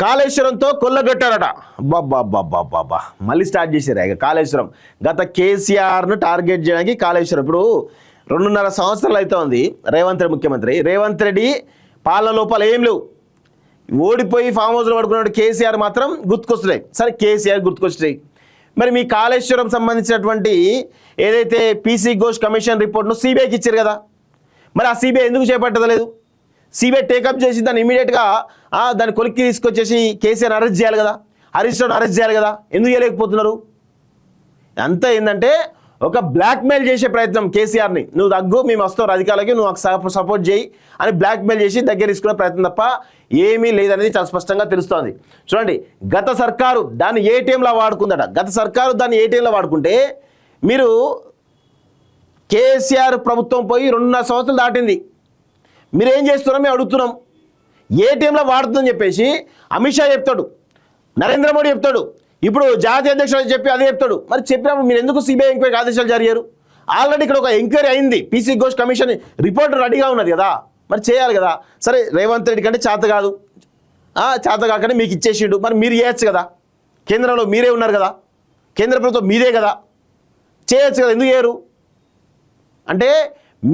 కాళేశ్వరంతో కొల్లగొట్టారట. బాబా మళ్ళీ స్టార్ట్ చేశారు ఇక కాళేశ్వరం. గత కేసీఆర్ను టార్గెట్ చేయడానికి కాళేశ్వరం. ఇప్పుడు 2.5 సంవత్సరాలు అయితే ఉంది రేవంత్ రెడ్డి ముఖ్యమంత్రి. రేవంత్ రెడ్డి పాలన లోపాలు ఏం లేవు. ఓడిపోయి ఫామ్ హౌస్లో పడుకున్నాడు కేసీఆర్ మాత్రం గుర్తుకొస్తున్నాయి. సరే కేసీఆర్ గుర్తుకొచ్చినాయి. మరి మీ కాళేశ్వరం సంబంధించినటువంటి ఏదైతే పీసీ ఘోష్ కమిషన్ రిపోర్ట్ను సిబిఐకి ఇచ్చారు కదా, మరి ఆ సిబిఐ ఎందుకు చేపట్టలేదు? సిబిఐ టేకప్ చేసి దాన్ని ఇమీడియట్గా దాన్ని కొలిక్కి తీసుకొచ్చేసి కేసీఆర్ అరెస్ట్ చేయాలి కదా, హరీష్ రావును అరెస్ట్ చేయాలి కదా, ఎందుకు చేయలేకపోతున్నారు? అంతా ఏంటంటే ఒక బ్లాక్మెయిల్ చేసే ప్రయత్నం. కేసీఆర్ని నువ్వు తగ్గు, మేము వస్తావు అధికారులకి, నువ్వు సపోర్ట్ చేయి అని బ్లాక్మెయిల్ చేసి దగ్గర తీసుకునే ప్రయత్నం తప్ప ఏమీ లేదనేది చాలా స్పష్టంగా తెలుస్తోంది. చూడండి, గత సర్కారు దాన్ని ఏటీఎంలో వాడుకుందట. గత సర్కారు దాన్ని ఏటీఎంలో వాడుకుంటే మీరు కేసీఆర్ ప్రభుత్వం పోయి 2.5 సంవత్సరాలు దాటింది. మీరు ఏం చేస్తున్నారో మేము అడుగుతున్నాం. ఏటీఎంలో వాడుతుందని చెప్పేసి అమిత్ షా చెప్తాడు, నరేంద్ర మోడీ చెప్తాడు, ఇప్పుడు జాతీయ అధ్యక్షుడు చెప్పి అదే చెప్తాడు. మరి చెప్పినప్పుడు మీరు ఎందుకు సిబిఐ ఎంక్వైరీ ఆదేశాలు జరిగారు? ఆల్రెడీ ఇక్కడ ఒక ఎంక్వైరీ అయింది, పీసీ ఘోష్ కమిషన్ రిపోర్ట్ రెడీగా ఉన్నది కదా, మరి చేయాలి కదా. సరే రేవంత్ రెడ్డి కంటే చేత కాదు, చేత కాకుండా మీకు ఇచ్చేసిండు, మరి మీరు చేయొచ్చు కదా. కేంద్రంలో మీరే ఉన్నారు కదా, కేంద్ర ప్రభుత్వం మీదే కదా, చేయొచ్చు కదా, ఎందుకు చేయరు? అంటే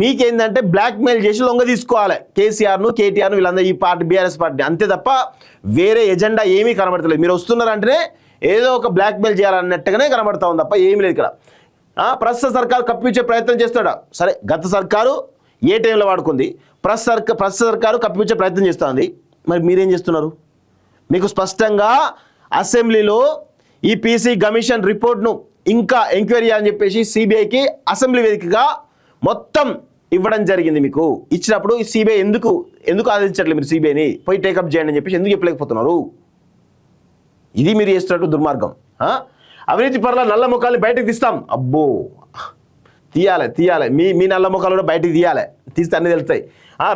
మీకేందంటే బ్లాక్మెయిల్ చేసి లొంగ తీసుకోవాలి కేసీఆర్ను, కేటీఆర్ను, వీళ్ళందరూ ఈ పార్టీ బీఆర్ఎస్ పార్టీ, అంతే తప్ప వేరే ఎజెండా ఏమీ కనబడతలేదు. మీరు వస్తున్నారంటేనే ఏదో ఒక బ్లాక్మెయిల్ చేయాలన్నట్టుగానే కనబడతా ఉంది తప్ప ఏమీ లేదు ఇక్కడ. ప్రస్తుత సర్కారు కప్పించే ప్రయత్నం చేస్తాడా? సరే, గత సర్కారు ఏ టైంలో వాడుకుంది, ప్రస్తుత సర్కారు కప్పించే ప్రయత్నం చేస్తుంది. మరి మీరేం చేస్తున్నారు? మీకు స్పష్టంగా అసెంబ్లీలో ఈ పీసీ కమిషన్ రిపోర్ట్ను ఇంకా ఎంక్వైరీ అని చెప్పేసి సిబిఐకి అసెంబ్లీ వేదికగా మొత్తం ఇవ్వడం జరిగింది. మీకు ఇచ్చినప్పుడు ఈ సిబిఐ ఎందుకు ఆదేశించట్లేదు? మీరు సిబిఐని పోయి టేకప్ చేయండి అని చెప్పేసి ఎందుకు చెప్పలేకపోతున్నారు? ఇది మీరు చేస్తున్నట్టు దుర్మార్గం. అవినీతి పరుల నల్ల ముఖాలని బయటకు తీస్తాం. అబ్బో, తీయాలి మీ నల్ల ముఖాలు కూడా బయటకు తీస్తే అన్నీ తెలుస్తాయి.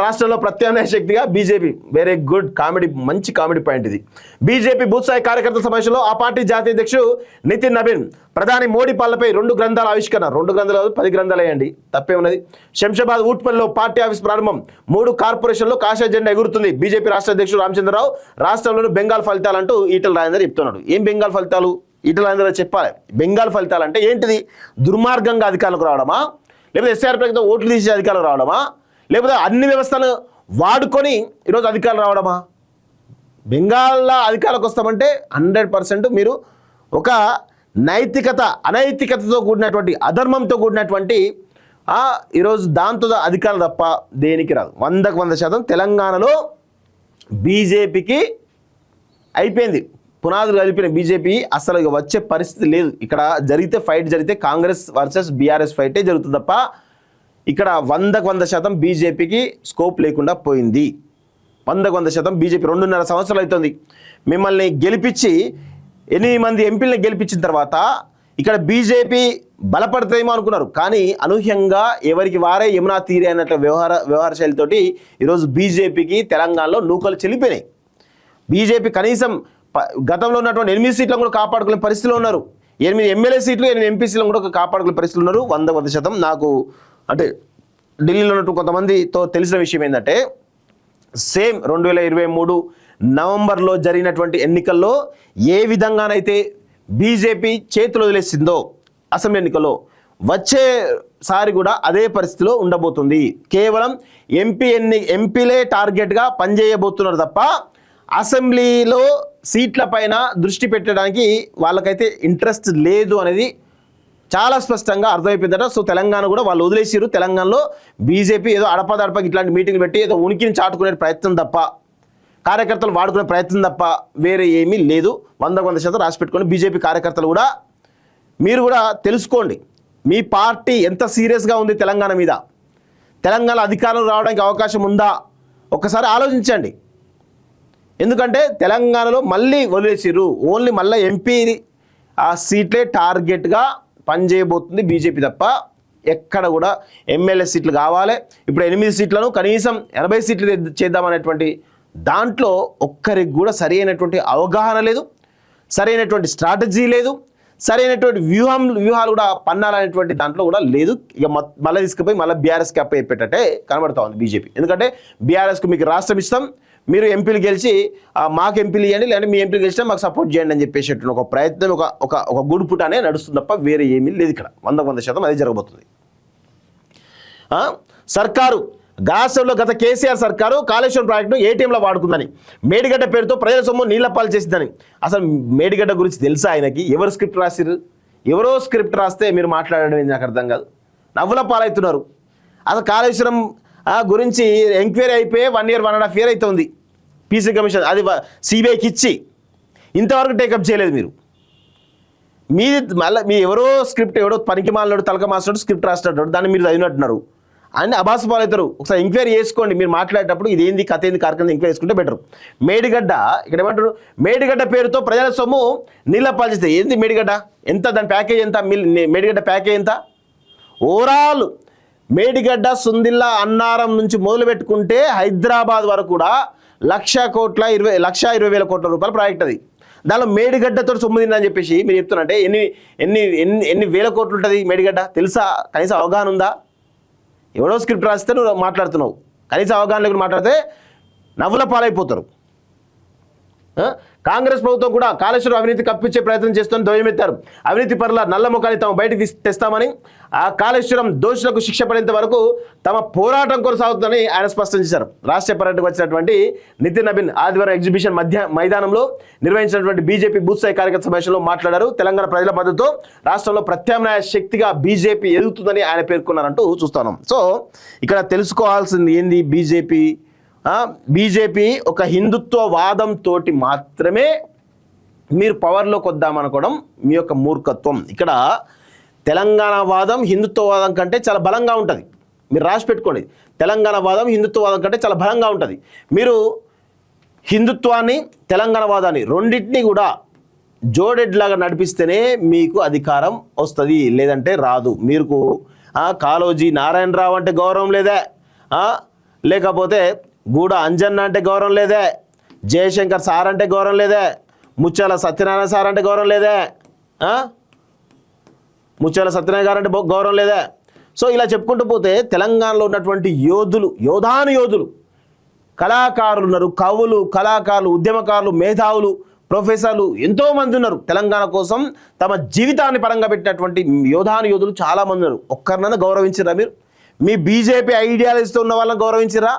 రాష్ట్రంలో ప్రత్యామ్నాయ శక్తిగా బీజేపీ. వెరీ గుడ్ కామెడీ, మంచి కామెడీ పాయింట్ ఇది. బీజేపీ బూత్ స్థాయి కార్యకర్తల సమావేశంలో ఆ పార్టీ జాతీయ అధ్యక్షుడు నితిన్ నబీన్ ప్రధాని మోడీ పాలనపై 2 గ్రంథాల ఆవిష్కరణ. 2 గ్రంథాలు 10 గ్రంథాలు వేయండి, తప్పే ఉన్నది. శంషాబాద్ ఊట్పల్లిలో పార్టీ ఆఫీస్ ప్రారంభం. 3 కార్పొరేషన్లో కాషాయ జెండా ఎగురుతుంది. బీజేపీ రాష్ట్ర అధ్యక్షుడు రామచంద్రరావు రాష్ట్రంలోని బెంగాల్ ఫలితాలంటూ ఈటల రాజేందర్ చెప్తున్నాడు. ఏం బెంగాల్ ఫలితాలు? ఈటల రాజేందర్ చెప్పాలి. బెంగాల్ ఫలితాలు అంటే ఏంటిది? దుర్మార్గంగా అధికారులకు రావడమా, లేకపోతే ఎస్ఆర్ ప్రకారం ఓట్లు తీసే అధికారులు రావడమా, లేకపోతే అన్ని వ్యవస్థలు వాడుకొని ఈరోజు అధికారులు రావడమా? బెంగాల్లో అధికారులకు వస్తామంటే 100% మీరు ఒక అనైతికతతో కూడినటువంటి, అధర్మంతో కూడినటువంటి ఈరోజు దాంతో అధికారులు తప్ప దేనికి రాదు. 100% తెలంగాణలో బీజేపీకి అయిపోయింది, పునాదులు కలిపిన బీజేపీ అసలు వచ్చే పరిస్థితి లేదు. ఇక్కడ ఫైట్ జరిగితే కాంగ్రెస్ వర్సెస్ బీఆర్ఎస్ ఫైటే జరుగుతుంది తప్ప ఇక్కడ 100% బీజేపీకి స్కోప్ లేకుండా పోయింది. 100% బీజేపీ 2.5 సంవత్సరాలు అవుతుంది మిమ్మల్ని గెలిపించి, 8 మంది ఎంపీలను గెలిపించిన తర్వాత ఇక్కడ బీజేపీ బలపడతాయేమో అనుకున్నారు. కానీ అనూహ్యంగా ఎవరికి వారే యమునా తీరే అన్నట్లు వ్యవహార శైలితోటి ఈరోజు బీజేపీకి తెలంగాణలో నూకలు చెల్లిపోయినాయి. బీజేపీ కనీసం గతంలో ఉన్నటువంటి 8 సీట్లను కూడా కాపాడుకునే పరిస్థితిలో ఉన్నారు. 8 ఎమ్మెల్యే సీట్లు, 8 ఎంపీ సీట్లను కూడా కాపాడుకునే పరిస్థితులు ఉన్నారు. 100%. నాకు అంటే ఢిల్లీలో ఉన్నట్టు కొంతమందితో తెలిసిన విషయం ఏంటంటే, సేమ్ 2023 నవంబర్లో జరిగినటువంటి ఎన్నికల్లో ఏ విధంగానైతే బీజేపీ చేతులు వదిలేసిందో అసెంబ్లీ ఎన్నికల్లో, వచ్చేసారి కూడా అదే పరిస్థితిలో ఉండబోతుంది. కేవలం ఎంపీలే టార్గెట్గా పనిచేయబోతున్నారు తప్ప అసెంబ్లీలో సీట్ల పైన దృష్టి పెట్టడానికి వాళ్ళకైతే ఇంట్రెస్ట్ లేదు అనేది చాలా స్పష్టంగా అర్థమైపోయిందట. సో తెలంగాణ కూడా వాళ్ళు వదిలేసారు. తెలంగాణలో బీజేపీ ఏదో అడపదడపకి ఇట్లాంటి మీటింగ్లు పెట్టి ఏదో ఉనికిని చాటుకునే ప్రయత్నం తప్ప, కార్యకర్తలు వాడుకునే ప్రయత్నం తప్ప వేరే ఏమీ లేదు. 100% రాసి పెట్టుకోండి. బీజేపీ కార్యకర్తలు కూడా మీరు కూడా తెలుసుకోండి, మీ పార్టీ ఎంత సీరియస్గా ఉంది తెలంగాణ మీద. తెలంగాణ అధికారం రావడానికి అవకాశం ఉందా ఒక్కసారి ఆలోచించండి. ఎందుకంటే తెలంగాణలో మళ్ళీ వదిలేసిర్రు. ఓన్లీ మళ్ళీ ఎంపీ సీట్లే టార్గెట్గా పనిచేయబోతుంది బీజేపీ తప్ప ఎక్కడ కూడా ఎమ్మెల్యే సీట్లు కావాలి. ఇప్పుడు 8 సీట్లను కనీసం 80 సీట్లు చేద్దామనేటువంటి దాంట్లో ఒక్కరికి కూడా సరైనటువంటి అవగాహన లేదు, సరైనటువంటి స్ట్రాటజీ లేదు, సరైనటువంటి వ్యూహాలు కూడా పన్నాలనేటువంటి దాంట్లో కూడా లేదు. ఇక మళ్ళీ తీసుకుపోయి మళ్ళీ బీఆర్ఎస్కి అప్ప చెప్పేటట్టే కనబడతా ఉంది బీజేపీ. ఎందుకంటే బీఆర్ఎస్కు మీకు రాష్ట్రం ఇస్తాం, మీరు ఎంపీలు గెలిచి మాకు ఎంపీలు ఇవ్వండి, లేదంటే మీ ఎంపీలు గెలిచినా మాకు సపోర్ట్ చేయండి అని చెప్పేసి ఒక ప్రయత్నం ఒక గుడిపుటానే నడుస్తుంది తప్ప వేరే ఏమీ లేదు. ఇక్కడ 100% అదే జరగబోతుంది. సర్కారు గాసంలో గత కేసీఆర్ సర్కారు కాళేశ్వరం ప్రాజెక్టును ఏటీఎంలో వాడుకుందని, మేడిగడ్డ పేరుతో ప్రజల సొమ్ము నీళ్లపాలు చేసిందని. అసలు మేడిగడ్డ గురించి తెలుసా ఆయనకి? ఎవరు స్క్రిప్ట్ రాసిరు? ఎవరో స్క్రిప్ట్ రాస్తే మీరు మాట్లాడడం ఏంటి నాకు అర్థం కాదు. నవ్వుల పాలవుతున్నారు. అసలు కాళేశ్వరం గురించి ఎంక్వైరీ అయిపోయి 1 year 1.5 year అవుతుంది. పీసీ కమిషన్ అది సిబిఐకి ఇచ్చి ఇంతవరకు టేకప్ చేయలేదు మీరు. మీది మళ్ళీ మీ ఎవరో స్క్రిప్ట్ ఎవడో పనికి మాలినాడు తలక మాసినాడు స్క్రిప్ట్ రాసినట్టు దాన్ని మీరు చదివినట్టున్నారు అని అబాసు పాలవుతారు. ఒకసారి ఎంక్వైరీ చేసుకోండి. మీరు మాట్లాడేటప్పుడు ఇది ఏంది కథ ఏంది కార్యక్రమం ఎంక్వైరీ చేసుకుంటే బెటర్. మేడిగడ్డ ఇక్కడ ఏమంటారు? మేడిగడ్డ పేరుతో ప్రజల సొమ్ము నీళ్ళపాలు చేస్తే ఏంది మేడిగడ్డ? ఎంత దాని ప్యాకేజ్ ఎంత? మేడిగడ్డ ప్యాకేజ్ ఎంత? ఓవరాల్ మేడిగడ్డ సుందిల్లా అన్నారం నుంచి మొదలు పెట్టుకుంటే హైదరాబాద్ వరకు కూడా 1,20,000 కోట్ల రూపాయల ప్రాజెక్ట్ అది. దానిలో మేడిగడ్డతో సొమ్ము తిందని చెప్పేసి మీరు చెప్తున్నారంటే ఎన్ని వేల కోట్లు ఉంటుంది మేడిగడ్డ? తెలుసా? కనీసం అవగాహన ఉందా? ఎవడో స్క్రిప్ట్ రాస్తే నువ్వు మాట్లాడుతున్నావు. కనీసం అవగాహన లేకుండా మాట్లాడితే నవ్వుల పాలైపోతారు. కాంగ్రెస్ ప్రభుత్వం కూడా కాళేశ్వరం అవినీతి కప్పించే ప్రయత్నం చేస్తుందని ధ్వజమెత్తారు. అవినీతి పరుల నల్ల ముఖాన్ని తాము బయటకు తెస్తామని, ఆ కాళేశ్వరం దోషులకు శిక్ష పడేంత వరకు తమ పోరాటం కొనసాగుతుందని ఆయన స్పష్టం చేశారు. రాష్ట్ర పర్యటనకు వచ్చినటువంటి నితిన్ నబీన్ ఆదివారం ఎగ్జిబిషన్ మైదానంలో నిర్వహించినటువంటి బీజేపీ బూత్ స్థాయి కార్యకర్త సమావేశంలో మాట్లాడారు. తెలంగాణ ప్రజల మద్దతుతో రాష్ట్రంలో ప్రత్యామ్నాయ శక్తిగా బీజేపీ ఎదుగుతుందని ఆయన పేర్కొన్నారంటూ చూస్తున్నాం. సో ఇక్కడ తెలుసుకోవాల్సింది ఏంది? బీజేపీ ఒక హిందుత్వ వాదంతో మాత్రమే మీరు పవర్లోకి వద్దామనుకోవడం మీ యొక్క మూర్ఖత్వం. ఇక్కడ తెలంగాణ వాదం హిందుత్వవాదం కంటే చాలా బలంగా ఉంటుంది. మీరు రాసి పెట్టుకోండి. తెలంగాణ వాదం హిందుత్వవాదం కంటే చాలా బలంగా ఉంటుంది. మీరు హిందుత్వాన్ని తెలంగాణ వాదాన్ని రెండింటినీ కూడా జోడెడ్లాగా నడిపిస్తేనే మీకు అధికారం వస్తుంది, లేదంటే రాదు. మీకు కాళోజీ నారాయణరావు అంటే గౌరవం లేదే, లేకపోతే గూడ అంజన్న అంటే గౌరవం లేదే, జయశంకర్ సార్ అంటే గౌరవం లేదే, ముత్యాల సత్యనారాయణ సార్ అంటే గౌరవం లేదే, ముత్యాల సత్యనారాయణ గారు అంటే గౌరవం లేదే. సో ఇలా చెప్పుకుంటూ పోతే తెలంగాణలో ఉన్నటువంటి యోధులు కళాకారులు ఉన్నారు. కవులు, కళాకారులు, ఉద్యమకారులు, మేధావులు, ప్రొఫెసర్లు ఎంతోమంది ఉన్నారు. తెలంగాణ కోసం తమ జీవితాన్ని పరంగా పెట్టినటువంటి యోధులు చాలామంది ఉన్నారు. ఒక్కరినైనా గౌరవించిరా మీరు? మీ బీజేపీ ఐడియాలజీతో ఉన్న వాళ్ళని గౌరవించిరా?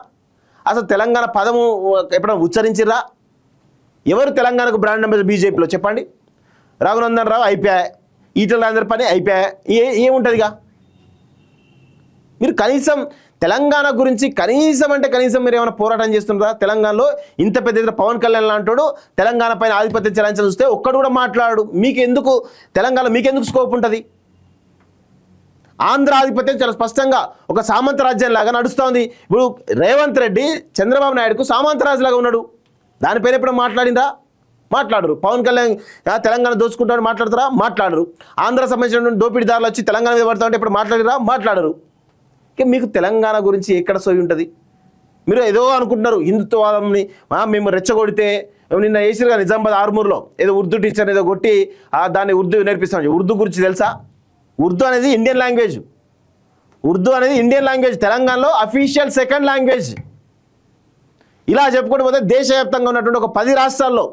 అసలు తెలంగాణ పదము ఎప్పుడైనా ఉచ్చరించిరా? ఎవరు తెలంగాణకు బ్రాండ్ అంబాసిడర్ బీజేపీలో చెప్పండి? రఘునందన్ రావు అయిపోయాయి, ఈటల రాజేందర్ పని అయిపోయాయి, ఏముంటుందిగా? మీరు కనీసం తెలంగాణ గురించి కనీసం మీరు ఏమైనా పోరాటం చేస్తున్నారా? తెలంగాణలో ఇంత పెద్ద ఎదురు పవన్ కళ్యాణ్ లాంటాడు తెలంగాణ పైన ఆధిపత్యం చెలాయించాలని చూస్తే ఒక్కడు కూడా మాట్లాడు. తెలంగాణ మీకెందుకు స్కోప్ ఉంటుంది? ఆంధ్ర ఆధిపత్యం చాలా స్పష్టంగా ఒక సామంత రాజ్యం లాగా నడుస్తోంది. ఇప్పుడు రేవంత్ రెడ్డి చంద్రబాబు నాయుడుకు సామంత రాజులాగా ఉన్నాడు. దానిపైన ఎప్పుడు మాట్లాడరు. పవన్ కళ్యాణ్ తెలంగాణ దోచుకుంటాడు మాట్లాడతారా? మాట్లాడరు. ఆంధ్ర సంబంధించిన దోపిడీదారులు వచ్చి తెలంగాణ మీద పడతా ఉంటే ఇప్పుడు మాట్లాడరు. ఇక మీకు తెలంగాణ గురించి ఎక్కడ సోయి ఉంటుంది? మీరు ఏదో అనుకుంటున్నారు హిందుత్వవాదంని మేము రెచ్చగొడితే. నిన్న వేసిరుగా నిజామాబాద్ ఆర్మూర్లో ఏదో ఉర్దూ టీచర్ ఏదో కొట్టి దాన్ని ఉర్దూ నేర్పిస్తాం. ఉర్దూ గురించి తెలుసా? ఉర్దూ అనేది ఇండియన్ లాంగ్వేజ్. తెలంగాణలో అఫీషియల్ సెకండ్ లాంగ్వేజ్. ఇలా చెప్పుకుంటూ పోతే దేశవ్యాప్తంగా ఉన్నటువంటి ఒక 10 రాష్ట్రాల్లో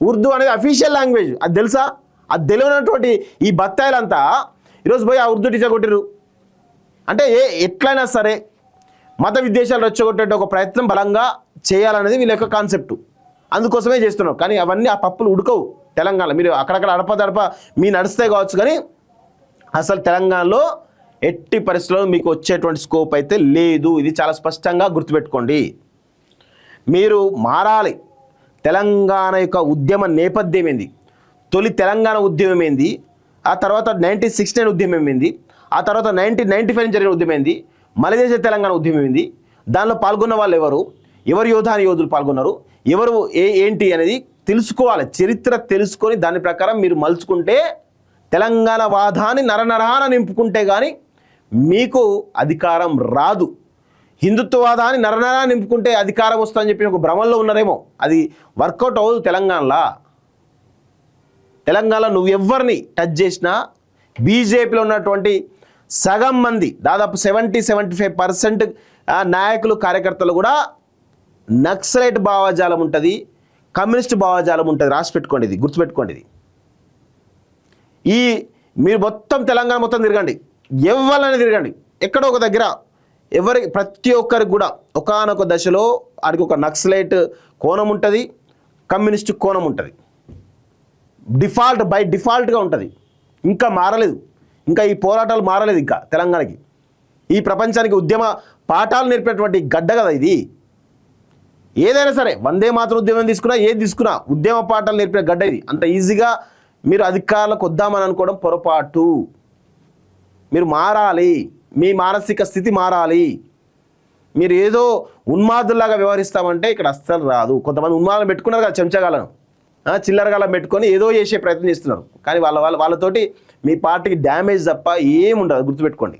ఉర్దూ అనేది అఫీషియల్ లాంగ్వేజ్. అది తెలుసా? అది తెలియనటువంటి ఈ బత్తాయిలంతా ఈరోజు పోయి ఆ ఉర్దూ టీచర్ కొట్టిరు అంటే ఎట్లయినా సరే మత విద్వేషాలు రెచ్చగొట్టే ఒక ప్రయత్నం బలంగా చేయాలనేది వీళ్ళ యొక్క కాన్సెప్ట్. అందుకోసమే చేస్తున్నారు. కానీ అవన్నీ ఆ పప్పులు ఉడకవు తెలంగాణ. మీరు అక్కడక్కడ అడప మీ నడుస్తాయి కావచ్చు, కానీ అసలు తెలంగాణలో ఎట్టి పరిస్థితుల్లో మీకు వచ్చేటువంటి స్కోప్ అయితే లేదు. ఇది చాలా స్పష్టంగా గుర్తుపెట్టుకోండి. మీరు మారాలి. తెలంగాణ యొక్క ఉద్యమ నేపథ్యం ఏంది? తొలి తెలంగాణ ఉద్యమం ఏంది? ఆ తర్వాత 1969 ఉద్యమం ఏంది? ఆ తర్వాత 1995 జరిగిన ఉద్యమం ఏంది? మలదేశ తెలంగాణ ఉద్యమం ఏంది? దానిలో పాల్గొన్న వాళ్ళు ఎవరు యోధులు పాల్గొన్నారు, ఎవరు ఏంటి అనేది తెలుసుకోవాలి. చరిత్ర తెలుసుకొని దాని ప్రకారం మీరు మలుచుకుంటే తెలంగాణ వాదాన్ని నరనరాన నింపుకుంటే కానీ మీకు అధికారం రాదు. హిందుత్వవాదాన్ని నరనరా నింపుకుంటే అధికారం వస్తుందని చెప్పి ఒక భ్రమంలో ఉన్నారేమో. అది వర్కౌట్ అవ్వదు. తెలంగాణలో నువ్వు ఎవరిని టచ్ చేసినా బీజేపీలో ఉన్నటువంటి సగం మంది దాదాపు 70-75% నాయకులు కార్యకర్తలు కూడా నక్సలైట్ భావజాలం ఉంటుంది, కమ్యూనిస్ట్ భావజాలం ఉంటుంది. రాసి పెట్టుకోండి, ఇది గుర్తుపెట్టుకోండి. ఇది ఈ మీరు మొత్తం తెలంగాణ మొత్తం తిరగండి, ఎవరైనా తిరగండి, ఎక్కడో ఒక దగ్గర ప్రతి ఒక్కరికి కూడా ఒకానొక దశలో ఆడికి ఒక నక్సలైట్ కోణం ఉంటుంది, కమ్యూనిస్ట్ కోణం ఉంటుంది. బై డిఫాల్ట్గా ఉంటుంది. ఇంకా మారలేదు, ఇంకా ఈ పోరాటాలు మారలేదు. ఇంకా తెలంగాణకి, ఈ ప్రపంచానికి ఉద్యమ పాఠాలు నేర్పినటువంటి గడ్డ కదా ఇది. ఏదైనా సరే వందే మాతరం ఉద్యమం తీసుకున్నా, ఏది తీసుకున్నా ఉద్యమ పాఠాలు నేర్పిన గడ్డ ఇది. అంత ఈజీగా మీరు అధికారులకు వద్దామని అనుకోవడం పొరపాటు. మీరు మారాలి, మీ మానసిక స్థితి మారాలి. మీరు ఏదో ఉన్మాదుల్లాగా వ్యవహరిస్తామంటే ఇక్కడ అస్సలు రాదు. కొంతమంది ఉన్మాదులు పెట్టుకున్నారు కదా, చెంచగాలను, చిల్లరగాలను పెట్టుకొని ఏదో చేసే ప్రయత్నం చేస్తున్నారు. కానీ వాళ్ళతోటి మీ పార్టీకి డ్యామేజ్ తప్ప ఏముండదు, గుర్తుపెట్టుకోండి.